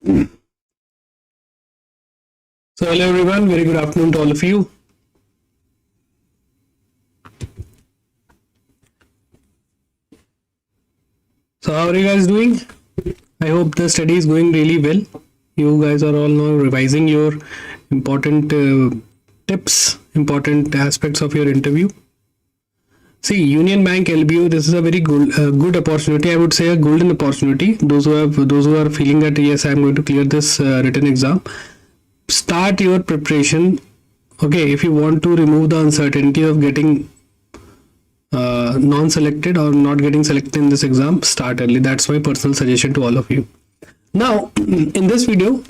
So, hello everyone, very good afternoon to all of you. So, how are you guys doing? I hope the study is going really well. You guys are all now revising your important tips, important aspects of your interview. See, Union Bank LBO, this is a very good opportunity. I would say a golden opportunity. Those who are feeling that yes, I am going to clear this written exam. Start your preparation. Okay, if you want to remove the uncertainty of getting non-selected or not getting selected in this exam, start early. That's my personal suggestion to all of you. Now, in this video,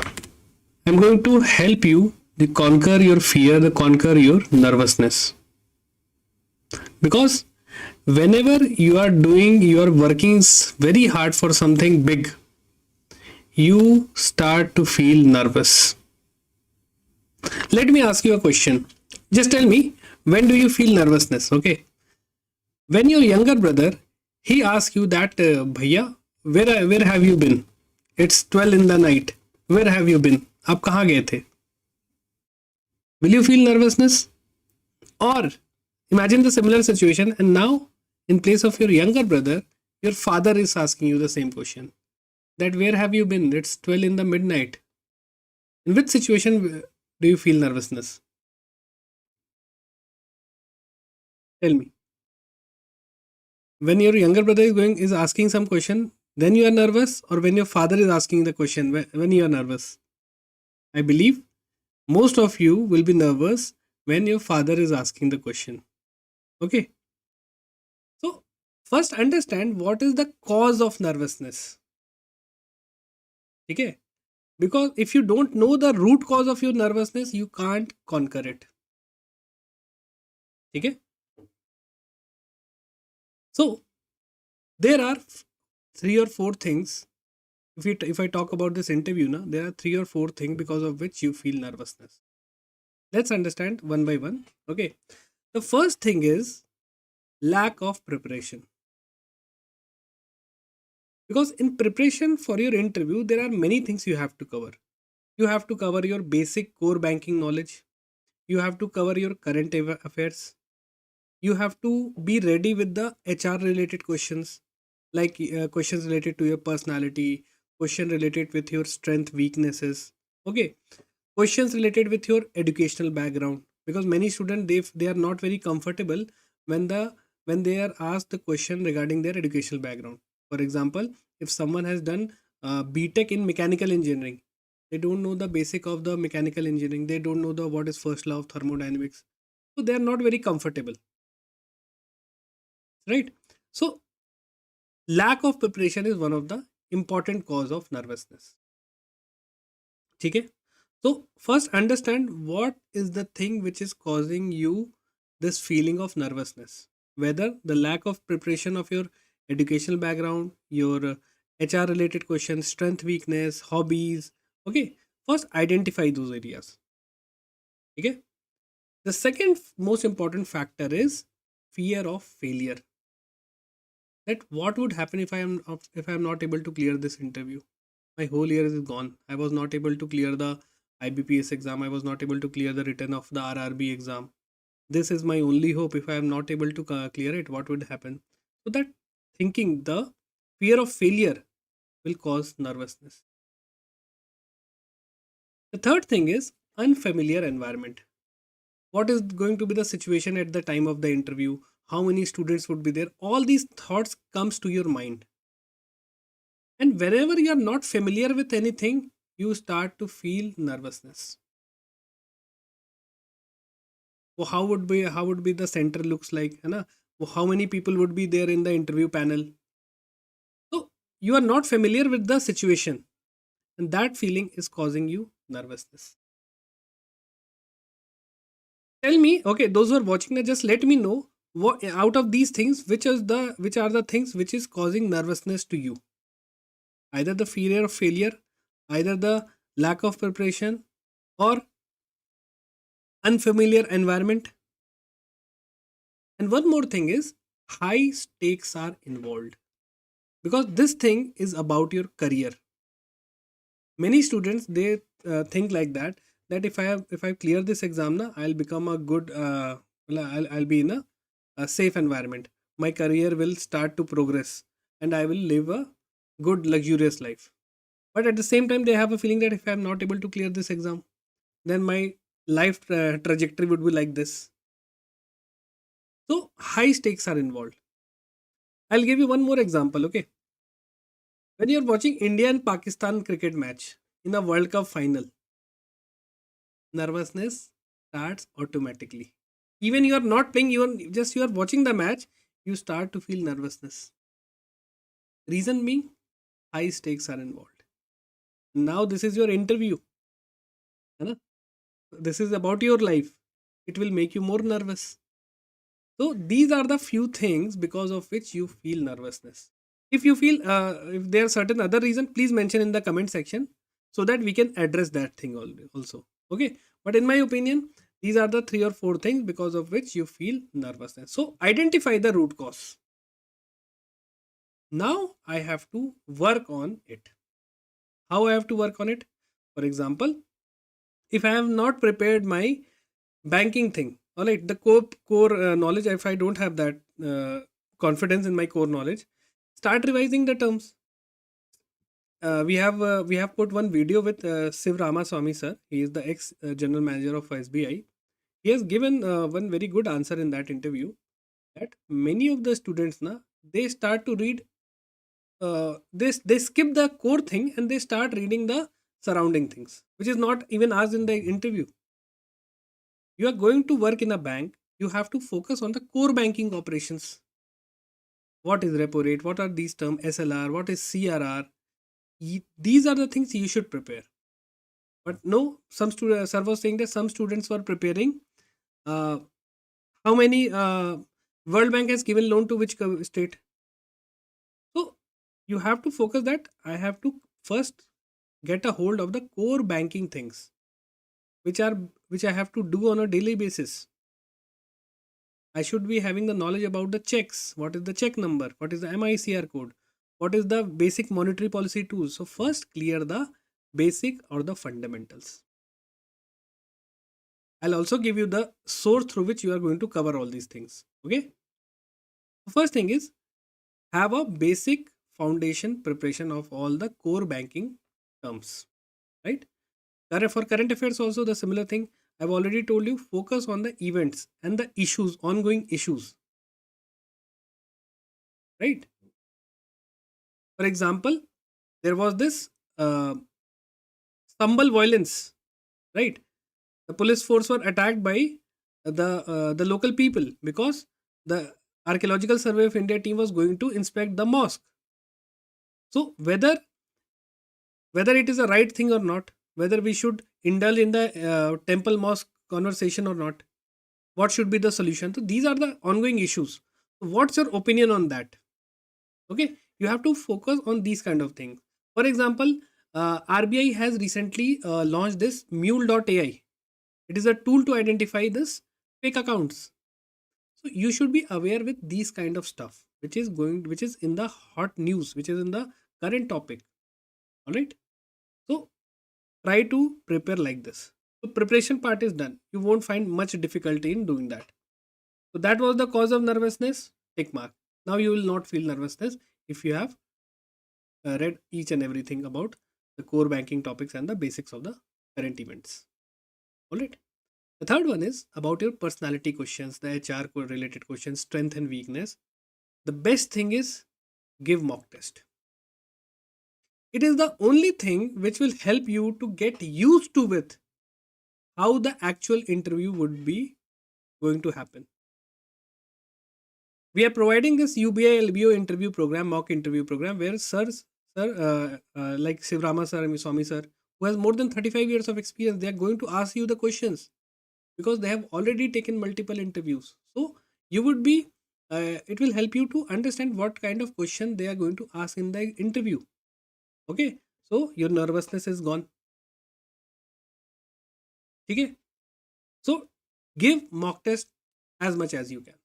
I'm going to help you to conquer your fear, to conquer your nervousness. Because whenever you are working very hard for something big, you start to feel nervous. Let me ask you a question. Just tell me, when do you feel nervousness? Okay. When your younger brother, he asks you that, Bhaiya, where have you been? It's 12 in the night. Where have you been? आप कहाँ गए थे? Will you feel nervousness? Or imagine the similar situation, and now in place of your younger brother, your father is asking you the same question. That where have you been? It's 12 in the midnight. In which situation do you feel nervousness? Tell me. When your younger brother is asking some question, then you are nervous, or when your father is asking the question, when you are nervous? I believe most of you will be nervous when your father is asking the question. Okay. So first understand what is the cause of nervousness. Okay. Because if you don't know the root cause of your nervousness, you can't conquer it. Okay. So there are 3 or 4 things. If I talk about this interview now, there are 3 or 4 things because of which you feel nervousness. Let's understand one by one. Okay. The first thing is lack of preparation. Because in preparation for your interview, there are many things you have to cover. You have to cover your basic core banking knowledge. You have to cover your current affairs. You have to be ready with the HR related questions, like questions related to your personality, question related with your strength, weaknesses. Okay, questions related with your educational background, because many students they are not very comfortable when they are asked the question regarding their educational background. For example, if someone has done BTech in mechanical engineering, they don't know the basic of the mechanical engineering, they don't know the what is first law of thermodynamics, so they are not very comfortable, right? So lack of preparation is one of the important cause of nervousness. Okay, so first understand what is the thing which is causing you this feeling of nervousness, whether the lack of preparation of your educational background, your HR related questions, strength, weakness, hobbies. Okay, first identify those areas. Okay, the second most important factor is fear of failure. That what would happen if I am not able to clear this interview? My whole year is gone. I was not able to clear the IBPS exam. I was not able to clear the written of the RRB exam. This is my only hope. If I am not able to clear it, what would happen? So that thinking, the fear of failure will cause nervousness. The third thing is unfamiliar environment. What is going to be the situation at the time of the interview? How many students would be there? All these thoughts comes to your mind. And whenever you are not familiar with anything, you start to feel nervousness. So how would be the center looks like, है ना? How many people would be there in the interview panel? So you are not familiar with the situation, and that feeling is causing you nervousness. Tell me, okay, those who are watching, just let me know what out of these things, which are the things which is causing nervousness to you. Either the fear of failure, either the lack of preparation, or unfamiliar environment. And one more thing is high stakes are involved, because this thing is about your career. Many students, they think like that, that if I clear this exam na, I'll become a good I'll be in a safe environment, my career will start to progress, and I will live a good luxurious life. But at the same time, they have a feeling that if I'm not able to clear this exam, then my life trajectory would be like this. So high stakes are involved. I'll give you one more example. Okay, when you're watching India and Pakistan cricket match in a World Cup final, nervousness starts automatically. Even you are not playing, you are watching the match, you start to feel nervousness. Reason being, high stakes are involved. Now this is your interview, है ना? This is about your life. It will make you more nervous. So these are the few things because of which you feel nervousness. If you feel, if there are certain other reason, please mention in the comment section so that we can address that thing also. Okay, but in my opinion, these are the 3 or 4 things because of which you feel nervousness. So identify the root cause. Now I have to work on it. How I have to work on it? For example, if I have not prepared my banking thing, all right, the core knowledge, if I don't have that confidence in my core knowledge, start revising the terms. We have put one video with Siv Ramaswamy sir. He is the ex general manager of SBI. He has given one very good answer in that interview, that many of the students na, they start to read, they skip the core thing and they start reading the surrounding things, which is not even asked in the interview. You are going to work in a bank, you have to focus on the core banking operations. What is repo rate? What are these terms? SLR? What is CRR? These are the things you should prepare. But no, some students, sir was saying that some students were preparing uh, how many World Bank has given loan to which state. So you have to focus that I have to first get a hold of the core banking things, which are which I have to do on a daily basis. I should be having the knowledge about the checks. What is the check number? What is the MICR code? What is the basic monetary policy tools? So first clear the basic or the fundamentals. I'll also give you the source through which you are going to cover all these things. Okay. The first thing is, have a basic foundation preparation of all the core banking terms. Right. For current affairs also the similar thing. I've already told you, focus on the events and the issues, ongoing issues. Right. For example, there was this stumble violence. Right. The police force were attacked by the local people because the archaeological survey of India team was going to inspect the mosque. So whether it is a right thing or not, whether we should indulge in the temple mosque conversation or not, what should be the solution? So these are the ongoing issues. What's your opinion on that? Okay, you have to focus on these kind of things. For example, RBI has recently launched this mule.ai. It is a tool to identify this fake accounts. So you should be aware with these kind of stuff, which is in the hot news, which is in the current topic. All right. So try to prepare like this. So preparation part is done. You won't find much difficulty in doing that. So that was the cause of nervousness. Tick mark. Now you will not feel nervousness if you have read each and everything about the core banking topics and the basics of the current events. All right. The third one is about your personality questions, the HR related questions, strength and weakness. The best thing is give mock test. It is the only thing which will help you to get used to with how the actual interview would be going to happen. We are providing this UBI LBO interview program, mock interview program, where like Sivrama sir and Swami sir, who has more than 35 years of experience, they are going to ask you the questions because they have already taken multiple interviews. So you would be, it will help you to understand what kind of question they are going to ask in the interview. Okay, so your nervousness is gone. Okay, so give mock test as much as you can.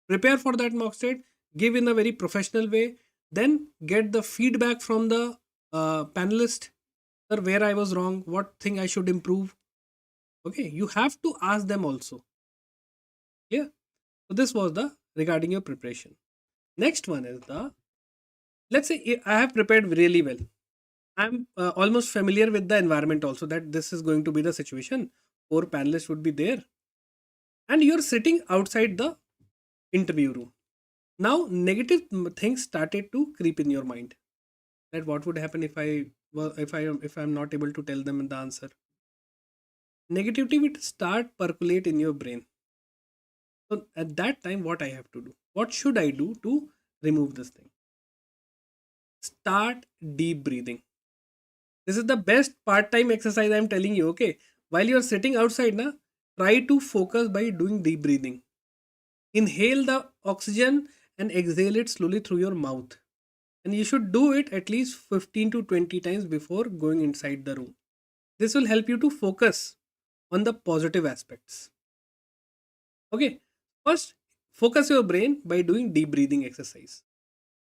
Prepare for that mock test, give in a very professional way, then get the feedback from the panelist. Sir, where I was wrong, what thing I should improve. Okay, you have to ask them also. Yeah. So this was the regarding your preparation. Next one is the, let's say I have prepared really well. I'm almost familiar with the environment also, that this is going to be the situation. Four panelists would be there, and you're sitting outside the interview room. Now, negative things started to creep in your mind. That what would happen if I, well, if I'm not able to tell them the answer. Negativity would start percolate in your brain. So at that time, what I have to do? What should I do to remove this thing? Start deep breathing. This is the best part-time exercise I'm telling you. Okay, while you're sitting outside, na, try to focus by doing deep breathing. Inhale the oxygen and exhale it slowly through your mouth. And you should do it at least 15 to 20 times before going inside the room. This will help you to focus on the positive aspects. Okay, first focus your brain by doing deep breathing exercise.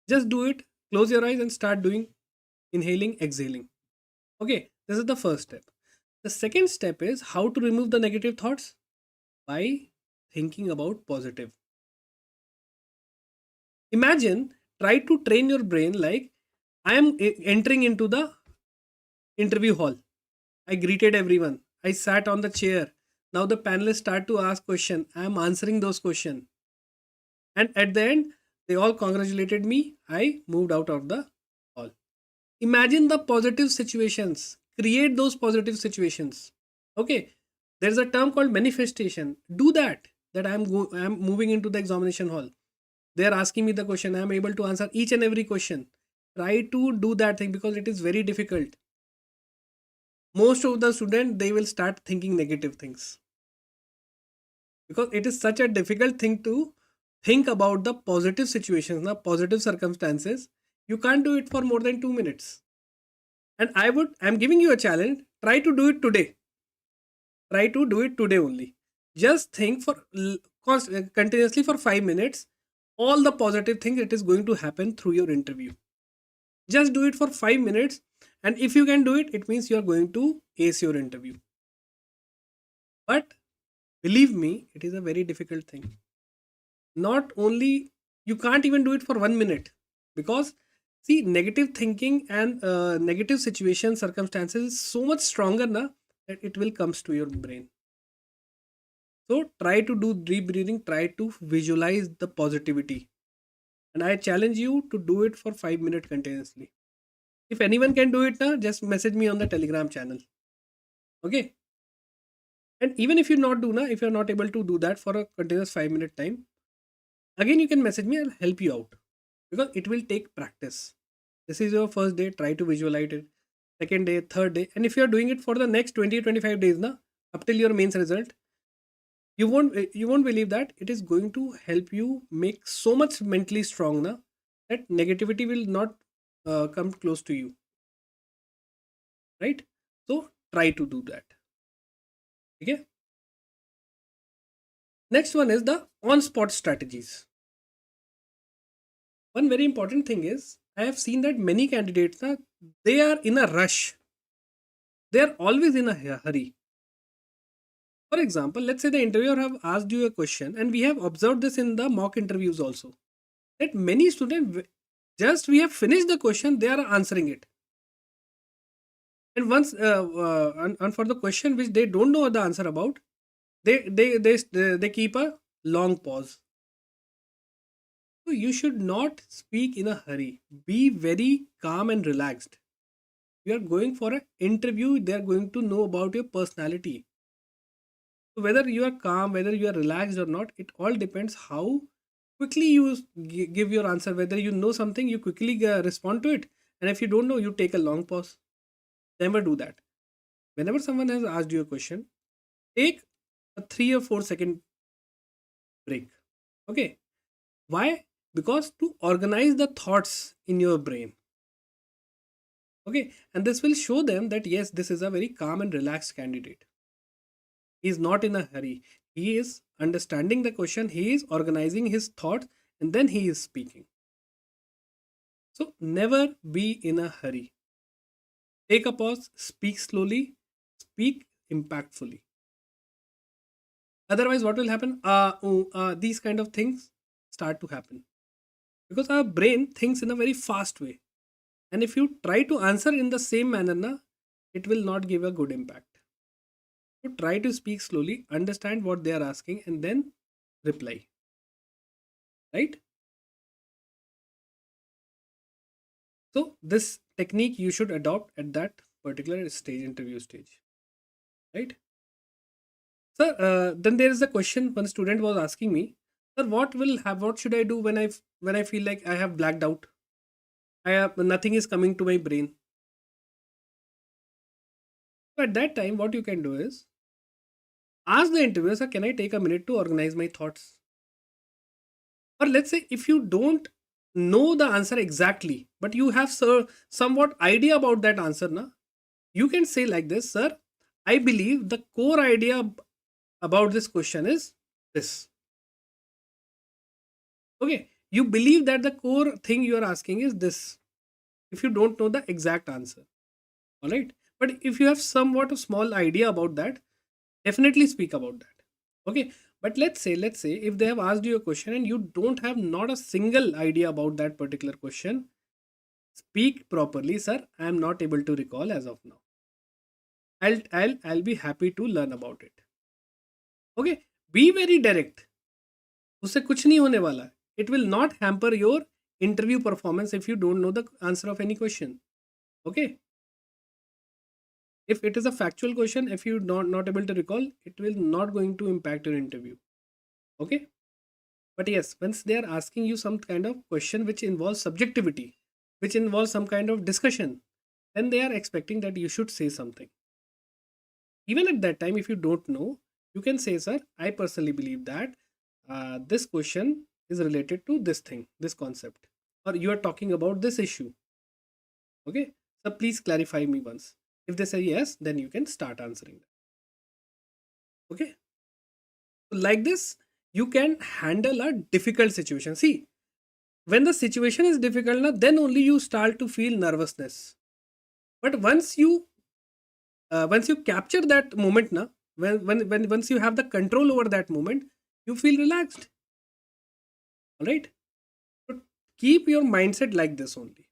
Just do it, close your eyes and start doing inhaling, exhaling. Okay, this is the first step. The second step is how to remove the negative thoughts by thinking about positive. Imagine, try to train your brain like I am entering into the interview hall. I greeted everyone. I sat on the chair. Now the panelists start to ask questions. I am answering those questions. And at the end, they all congratulated me. I moved out of the hall. Imagine the positive situations. Create those positive situations. Okay. There's a term called manifestation. Do that. That I am moving into the examination hall. They are asking me the question. I am able to answer each and every question. Try to do that thing because it is very difficult. Most of the students, they will start thinking negative things because it is such a difficult thing to think about the positive situations, the positive circumstances. You can't do it for more than 2 minutes. And I'm giving you a challenge. Try to do it today. Try to do it today only. Just think for continuously for 5 minutes all the positive things that is going to happen through your interview. Just do it for 5 minutes, and if you can do it, it means you are going to ace your interview. But believe me, it is a very difficult thing. Not only, you can't even do it for 1 minute because see, negative thinking and negative situation circumstances is so much stronger na, that it will comes to your brain. So try to do deep breathing, try to visualize the positivity, and I challenge you to do it for 5 minutes continuously. If anyone can do it now, just message me on the Telegram channel. Okay. And even if you not do now, if you're not able to do that for a continuous 5 minute time, again you can message me, I'll help you out. Because it will take practice. This is your first day, try to visualize it. Second day, third day. And if you're doing it for the next 20 25 days now, up till your mains result, you won't believe that it is going to help you make so much mentally strong now that negativity will not come close to you. Right? So try to do that. Okay. Next one is the on-spot strategies. One very important thing is I have seen that many candidates they are in a rush. They are always in a hurry. For example, let's say the interviewer have asked you a question, and we have observed this in the mock interviews also. That many students just we have finished the question, they are answering it. And once and for the question which they don't know the answer about, they keep a long pause. So you should not speak in a hurry. Be very calm and relaxed. You are going for an interview, they are going to know about your personality. So whether you are calm, whether you are relaxed or not, it all depends how quickly you give your answer. Whether you know something, you quickly respond to it, and if you don't know, you take a long pause. Never do that. Whenever someone has asked you a question, take a 3 or 4 second break. Okay. Why? Because to organize the thoughts in your brain. Okay. And this will show them that yes, this is a very calm and relaxed candidate. He is not in a hurry. He is understanding the question, he is organizing his thoughts, and then he is speaking. So never be in a hurry. Take a pause, speak slowly, speak impactfully. Otherwise, what will happen? These kind of things start to happen because our brain thinks in a very fast way. And if you try to answer in the same manner, na, it will not give a good impact. So try to speak slowly, understand what they are asking, and then reply. Right? So this technique you should adopt at that particular stage, interview stage. Right? Sir, then there is a question one student was asking me, sir, what should I do when I feel like I have blacked out? I have nothing is coming to my brain. So at that time, what you can do is ask the interviewer, sir, can I take a minute to organize my thoughts? Or let's say if you don't know the answer exactly, but you have somewhat idea about that answer, na, you can say like this, sir, I believe the core idea about this question is this. Okay, you believe that the core thing you are asking is this. If you don't know the exact answer, all right. But if you have somewhat a small idea about that, definitely speak about that. Okay. But let's say if they have asked you a question and you don't have not a single idea about that particular question, speak properly, sir. I am not able to recall as of now. I'll be happy to learn about it. Okay. Be very direct. उससे कुछ नहीं होने वाला. It will not hamper your interview performance if you don't know the answer of any question. Okay. If it is a factual question, if you not able to recall, it will not going to impact your interview. Okay. But yes, once they are asking you some kind of question which involves subjectivity, which involves some kind of discussion, then they are expecting that you should say something. Even at that time, if you don't know, you can say, sir, I personally believe that this question is related to this thing, this concept, or you are talking about this issue. Okay. So please clarify me once. If they say yes, then you can start answering. Okay. So like this, you can handle a difficult situation. See, when the situation is difficult, na, then only you start to feel nervousness. But once you capture that moment, na, when once you have the control over that moment, you feel relaxed. All right. So keep your mindset like this only.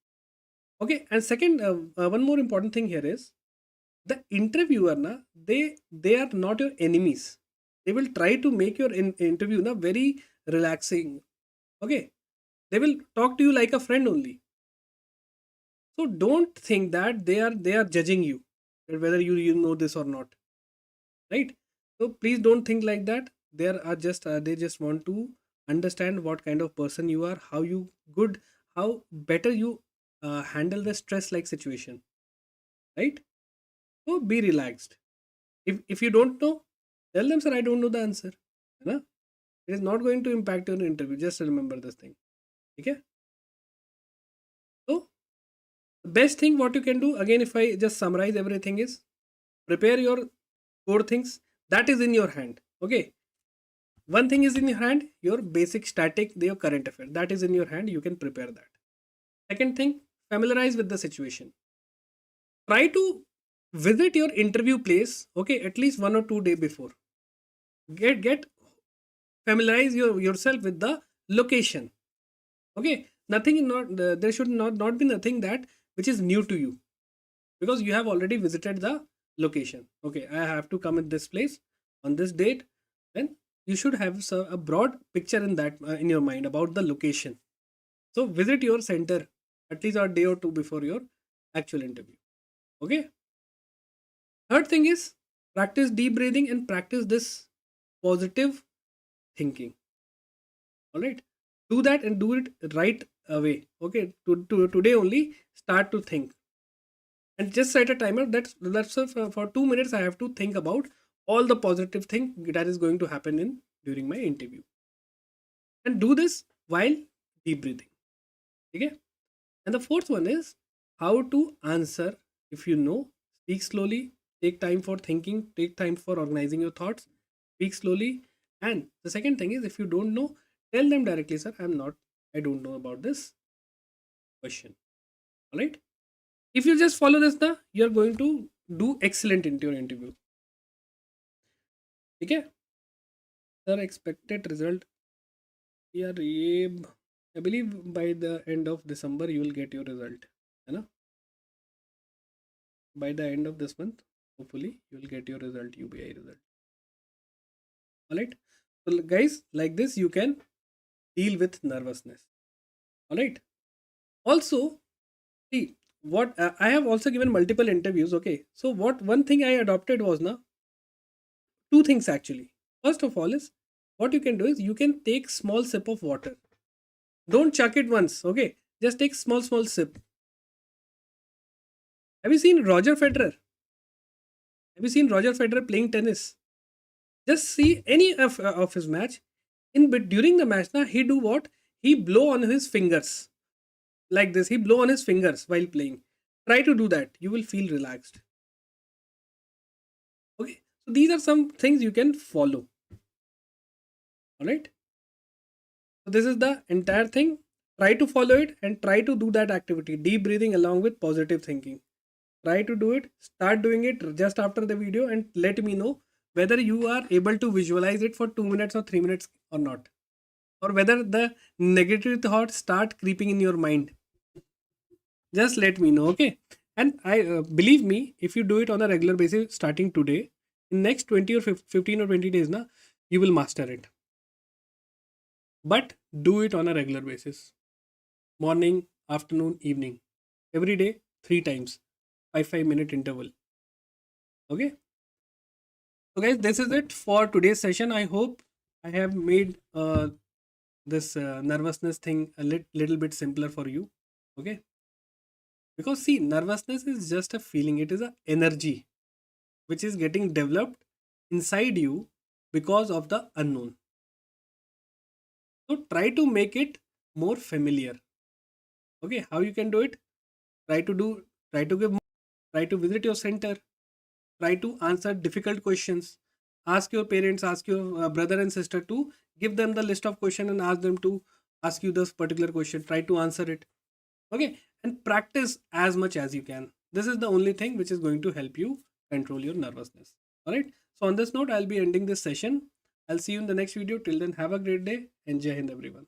Okay. And second, one more important thing here is the interviewer, na, they are not your enemies. They will try to make your interview na very relaxing. Okay. They will talk to you like a friend only. So don't think that they are judging you, that whether you know this or not, right? So please don't think like that. They just want to understand what kind of person you are, how you good, how better you handle the stress like situation, right? So be relaxed. If you don't know, tell them, sir, I don't know the answer. है ना? It is not going to impact your interview. Just remember this thing. Okay. So the best thing what you can do, again, if I just summarize everything, is prepare your core things that is in your hand. Okay. One thing is in your hand, your basic static, your current affair. That is in your hand. You can prepare that. Second thing, familiarize with the situation. Try to visit your interview place, okay, at least 1 or 2 day before. Get familiarize yourself with the location. Okay. Nothing not there should not be nothing that which is new to you, because you have already visited the location. Okay, I have to come at this place on this date. Then you should have a broad picture in that in your mind about the location. So visit your center at least a day or two before your actual interview. Okay. Third thing is practice deep breathing and practice this positive thinking. All right. Do that and do it right away. Okay. Today only start to think and just set a timer. That's for 2 minutes. I have to think about all the positive thing that is going to happen in during my interview, and do this while deep breathing. Okay. And the fourth one is how to answer. If you know, speak slowly, take time for thinking, take time for organizing your thoughts, speak slowly. And the second thing is, if you don't know, tell them directly, sir, I don't know about this question. All right. If you just follow this now, you're going to do excellent into your interview. Okay? Sir, expected result. Yeah, I believe by the end of December you will get your result. You know? By the end of this month, hopefully you will get your result, UBI result. Alright? So guys, like this you can deal with nervousness. Alright? Also, see what I have also given multiple interviews. Okay, so what one thing I adopted was now two things actually. First of all is what you can do is you can take small sip of water. Don't chuck it once. Okay, just take small sip. Have you seen Roger Federer? Have you seen Roger Federer playing tennis? Just see any of his match. During the match, now he do what? He blow on his fingers like this. He blow on his fingers while playing. Try to do that. You will feel relaxed. Okay, so these are some things you can follow. All right. So this is the entire thing. Try to follow it and try to do that activity. Deep breathing along with positive thinking. Try to do it. Start doing it just after the video and let me know whether you are able to visualize it for 2 minutes or 3 minutes or not. Or whether the negative thoughts start creeping in your mind. Just let me know, okay? And I believe me, if you do it on a regular basis starting today, in next 20 or 15 or 20 days, na, you will master it. But do it on a regular basis. Morning, afternoon, evening. Every day, 3 times. 5 minute interval. Okay? So guys, this is it for today's session. I hope I have made this nervousness thing a little bit simpler for you. Okay? Because see, nervousness is just a feeling. It is an energy which is getting developed inside you because of the unknown. So try to make it more familiar. Okay, how you can do it? Try to do, try to give, try to visit your center, try to answer difficult questions. Ask your parents, ask your brother and sister to give them the list of questions and ask them to ask you this particular question. Try to answer it. Okay, and practice as much as you can. This is the only thing which is going to help you control your nervousness. All right. So on this note, I'll be ending this session. I'll see you in the next video. Till then, have a great day and Jai Hind everyone.